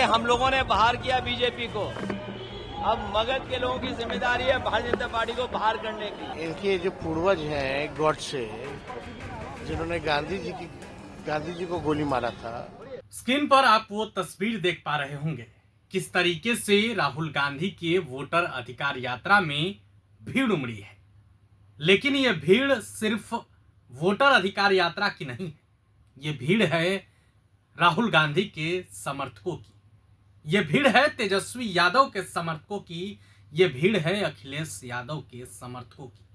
हम लोगों ने बाहर किया बीजेपी को, अब मगध के लोगों की जिम्मेदारी है भारतीय जनता पार्टी को बाहर करने की। इनके जो पूर्वज हैं गॉडसे, जिन्होंने गांधी जी को गोली मारा था। स्क्रीन पर आप वो तस्वीर देख पा रहे होंगे किस तरीके से राहुल गांधी के वोटर अधिकार यात्रा में भीड़ उमड़ी है। लेकिन यह भीड़ सिर्फ वोटर अधिकार यात्रा की नहीं है, ये भीड़ है राहुल गांधी के समर्थकों की, ये भीड़ है तेजस्वी यादव के समर्थकों की, ये भीड़ है अखिलेश यादव के समर्थकों की।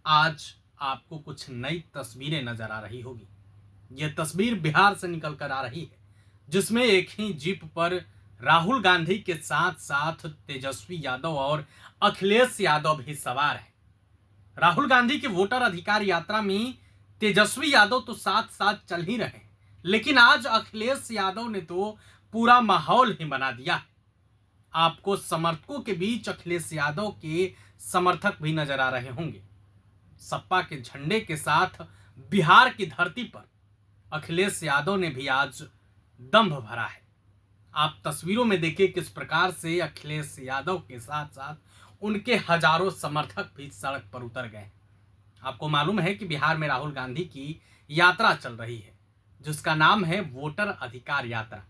आज आपको कुछ नई तस्वीरें नजर आ रही होगी। यह तस्वीर बिहार से निकल कर आ रही है, जिसमें एक ही जीप पर राहुल गांधी के साथ साथ तेजस्वी यादव और अखिलेश यादव भी सवार हैं। राहुल गांधी के वोटर अधिकार यात्रा में तेजस्वी यादव तो साथ साथ चल ही रहे, लेकिन आज अखिलेश यादव ने तो पूरा माहौल ही बना दिया है। आपको समर्थकों के बीच अखिलेश यादव के समर्थक भी नजर आ रहे होंगे। सपा के झंडे के साथ बिहार की धरती पर अखिलेश यादव ने भी आज दंभ भरा है। आप तस्वीरों में देखिए किस प्रकार से अखिलेश यादव के साथ साथ उनके हजारों समर्थक भी सड़क पर उतर गए। आपको मालूम है कि बिहार में राहुल गांधी की यात्रा चल रही है, जिसका नाम है वोटर अधिकार यात्रा।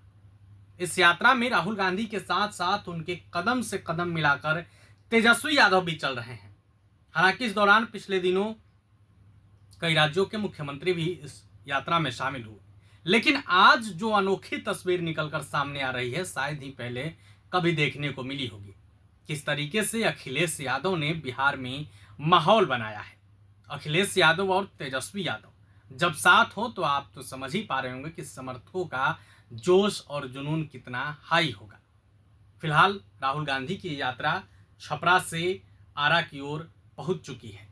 इस यात्रा में राहुल गांधी के साथ साथ उनके कदम से कदम मिलाकर तेजस्वी यादव भी चल रहे हैं। हालांकि इस दौरान पिछले दिनों कई राज्यों के मुख्यमंत्री भी इस यात्रा में शामिल हुए, लेकिन आज जो अनोखी तस्वीर निकलकर सामने आ रही है, शायद ही पहले कभी देखने को मिली होगी। किस तरीके से अखिलेश यादव ने बिहार में माहौल बनाया है। अखिलेश यादव और तेजस्वी यादव जब साथ हो तो आप तो समझ ही पा रहे होंगे कि समर्थकों का जोश और जुनून कितना हाई होगा। फिलहाल राहुल गांधी की यात्रा छपरा से आरा की ओर पहुंच चुकी है।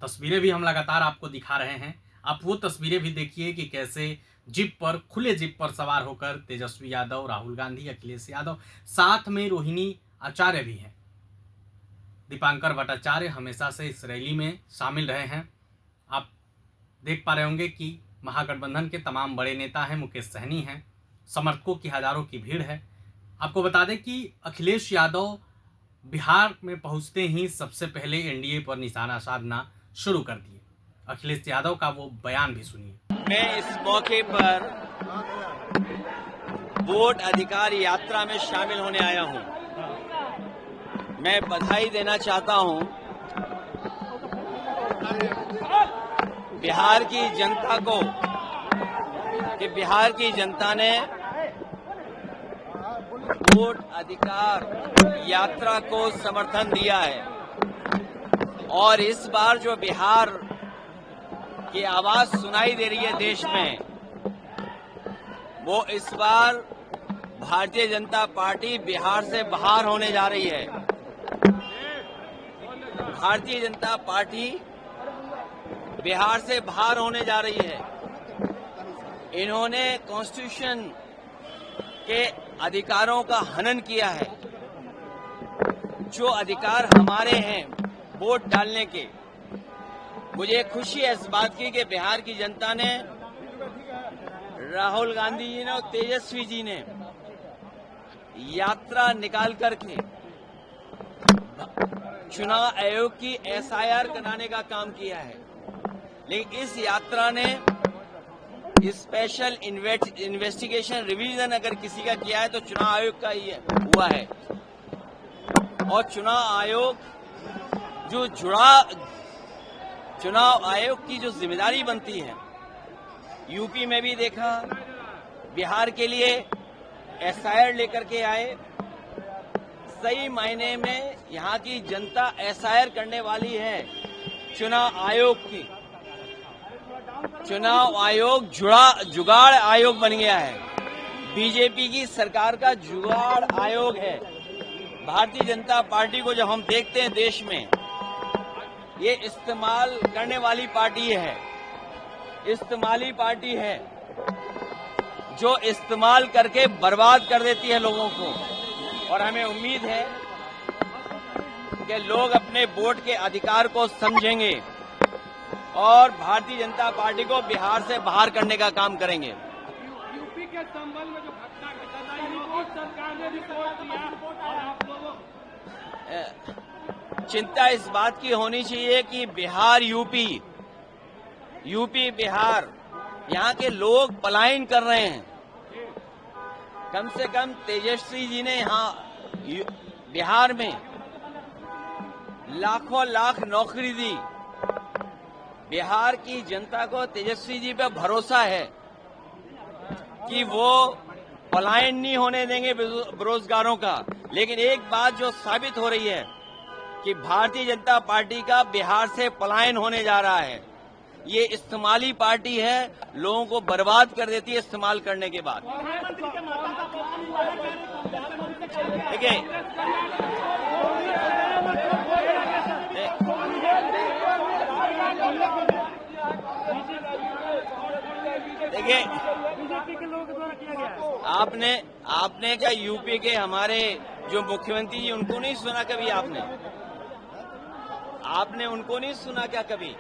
तस्वीरें भी हम लगातार आपको दिखा रहे हैं। आप वो तस्वीरें भी देखिए कि कैसे जीप पर, खुले जीप पर सवार होकर तेजस्वी यादव, राहुल गांधी, अखिलेश यादव, साथ में रोहिणी आचार्य भी हैं। दीपांकर भट्टाचार्य हमेशा से इस रैली में शामिल रहे हैं। आप देख पा रहे होंगे कि महागठबंधन के तमाम बड़े नेता हैं, मुकेश सहनी हैं, समर्थकों की हजारों की भीड़ है। आपको बता दें कि अखिलेश यादव बिहार में पहुंचते ही सबसे पहले एनडीए पर निशाना साधना शुरू कर दिए। अखिलेश यादव का वो बयान भी सुनिए। मैं इस मौके पर वोट अधिकार यात्रा में शामिल होने आया हूं। मैं बधाई देना चाहता हूं बिहार की जनता को कि बिहार की जनता ने वोट अधिकार यात्रा को समर्थन दिया है और इस बार जो बिहार की आवाज सुनाई दे रही है देश में, वो इस बार भारतीय जनता पार्टी बिहार से बाहर होने जा रही है। भारतीय जनता पार्टी बिहार से बाहर होने जा रही है। इन्होंने कॉन्स्टिट्यूशन के अधिकारों का हनन किया है। जो अधिकार हमारे हैं वोट डालने के, मुझे खुशी है इस बात की कि बिहार की जनता ने, राहुल गांधी जी ने और तेजस्वी जी ने यात्रा निकाल करके चुनाव आयोग की एसआईआर कराने का काम किया है। लेकिन इस यात्रा ने स्पेशल इन्वेस्टिगेशन रिवीजन अगर किसी का किया है तो चुनाव आयोग का ही हुआ है। और चुनाव आयोग की जो जिम्मेदारी बनती है, यूपी में भी देखा, बिहार के लिए एसआईआर लेकर के आए। सही मायने में यहाँ की जनता एसआईआर करने वाली है चुनाव आयोग की। चुनाव आयोग जुगाड़ आयोग बन गया है। बीजेपी की सरकार का जुगाड़ आयोग है। भारतीय जनता पार्टी को जब हम देखते हैं देश में, ये इस्तेमाल करने वाली पार्टी है, इस्तेमाली पार्टी है जो इस्तेमाल करके बर्बाद कर देती है लोगों को। और हमें उम्मीद है कि लोग अपने वोट के अधिकार को समझेंगे और भारतीय जनता पार्टी को बिहार से बाहर करने का काम करेंगे। यूपी के संबल में जो घटना घटा था चिंता इस बात की होनी चाहिए कि बिहार यूपी बिहार यहाँ के लोग पलायन कर रहे हैं। कम से कम तेजस्वी जी ने यहाँ बिहार में लाखों लाख नौकरी दी। बिहार की जनता को तेजस्वी जी पे भरोसा है कि वो पलायन नहीं होने देंगे बेरोजगारों का। लेकिन एक बात जो साबित हो रही है कि भारतीय जनता पार्टी का बिहार से पलायन होने जा रहा है। ये इस्तेमाली पार्टी है, लोगों को बर्बाद कर देती है इस्तेमाल करने के बाद। देखिए, आपने क्या यूपी के हमारे जो मुख्यमंत्री जी उनको नहीं सुना कभी? आपने उनको नहीं सुना क्या कभी?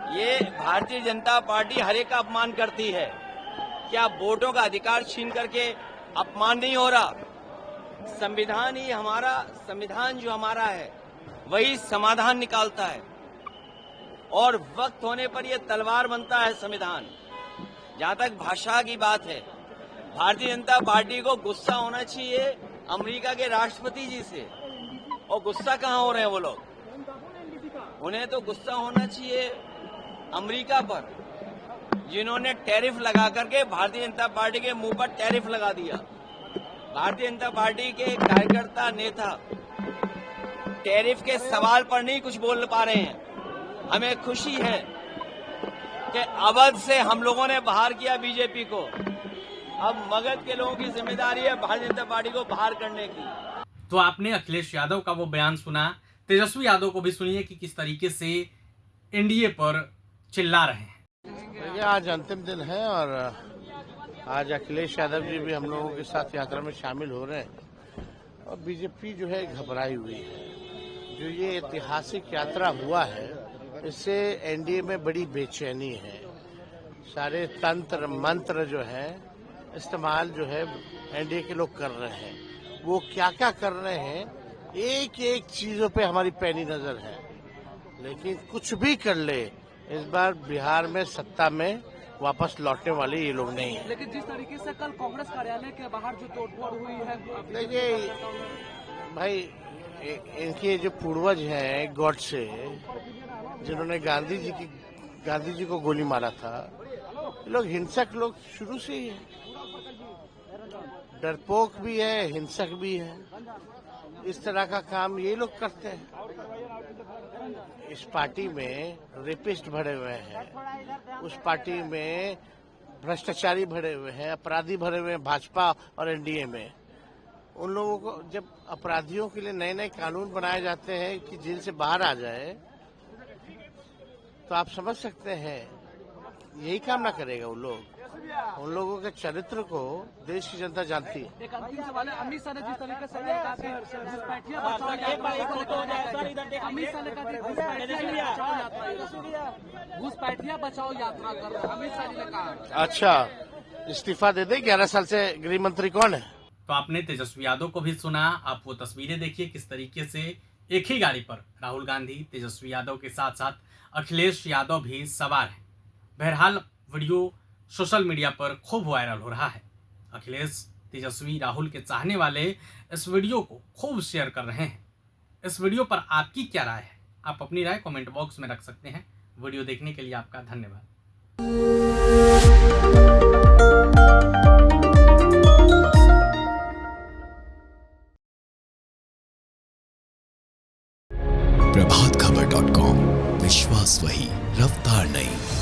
ये भारतीय जनता पार्टी हर एक का अपमान करती है। क्या वोटों का अधिकार छीन करके अपमान नहीं हो रहा? संविधान जो हमारा है वही समाधान निकालता है और वक्त होने पर यह तलवार बनता है संविधान। जहां तक भाषा की बात है, भारतीय जनता पार्टी को गुस्सा होना चाहिए अमेरिका के राष्ट्रपति जी से। और गुस्सा कहां हो रहे हैं वो लोग? उन्हें तो गुस्सा होना चाहिए अमेरिका पर, जिन्होंने टैरिफ लगा करके भारतीय जनता पार्टी के मुंह पर टैरिफ लगा दिया। भारतीय जनता पार्टी के कार्यकर्ता नेता टैरिफ के सवाल पर नहीं कुछ बोल पा रहे हैं। हमें खुशी है कि अवध से हम लोगों ने बाहर किया बीजेपी को। अब मगध के लोगों की जिम्मेदारी है भारतीय जनता पार्टी को बाहर करने की। तो आपने अखिलेश यादव का वो बयान सुना, तेजस्वी यादव को भी सुनिए कि किस तरीके से एनडीए पर चिल्ला रहे हैं। देखिए, आज अंतिम दिन है और आज अखिलेश यादव जी भी हम लोगों के साथ यात्रा में शामिल हो रहे हैं और बीजेपी जो है घबराई हुई है। जो ये ऐतिहासिक यात्रा हुआ है, इससे एनडीए में बड़ी बेचैनी है। सारे तंत्र मंत्र जो है इस्तेमाल जो है एनडीए के लोग कर रहे हैं। वो क्या क्या कर रहे हैं, एक एक चीजों पे हमारी पैनी नजर है। लेकिन कुछ भी कर ले, इस बार बिहार में सत्ता में वापस लौटने वाले ये लोग नहीं है। लेकिन जिस तरीके से कल कांग्रेस कार्यालय के बाहर जो तोड़फोड़ हुई है, देखिए भाई, इनके जो पूर्वज हैं गॉडसे, जिन्होंने गांधी जी को गोली मारा था, ये लोग हिंसक लोग शुरू से ही है। डरपोक भी है, हिंसक भी है। इस तरह का काम ये लोग करते हैं। इस पार्टी में रेपिस्ट भरे हुए हैं, उस पार्टी में भ्रष्टाचारी भरे हुए हैं, अपराधी भरे हुए हैं भाजपा और एनडीए में। उन लोगों को जब अपराधियों के लिए नए नए कानून बनाए जाते हैं कि जेल से बाहर आ जाए, तो आप समझ सकते हैं यही काम ना करेगा वो लोग। उन लोगों के चरित्र को देश की जनता जानती है। एक अंतिम सवाल है, अमित शाह ने जिस तरीके से घुसपैठिया बचाओ यात्रा कर रहे हैं, अमित शाह जी ने कहा। अच्छा, इस्तीफा दे दे। 11 साल से गृह मंत्री कौन है? तो आपने तेजस्वी यादव को भी सुना। आप वो तस्वीरें देखिए किस तरीके से एक ही गाड़ी पर राहुल गांधी, तेजस्वी यादव के साथ साथ अखिलेश यादव भी सवार हैं। बहरहाल वीडियो सोशल मीडिया पर खूब वायरल हो रहा है। अखिलेश, तेजस्वी, राहुल के चाहने वाले इस वीडियो को खूब शेयर कर रहे हैं। इस वीडियो पर आपकी क्या राय है? आप अपनी राय कमेंट बॉक्स में रख सकते हैं। वीडियो देखने के लिए आपका धन्यवाद। प्रभातखबर.com, विश्वास वही, रफ्तार नहीं।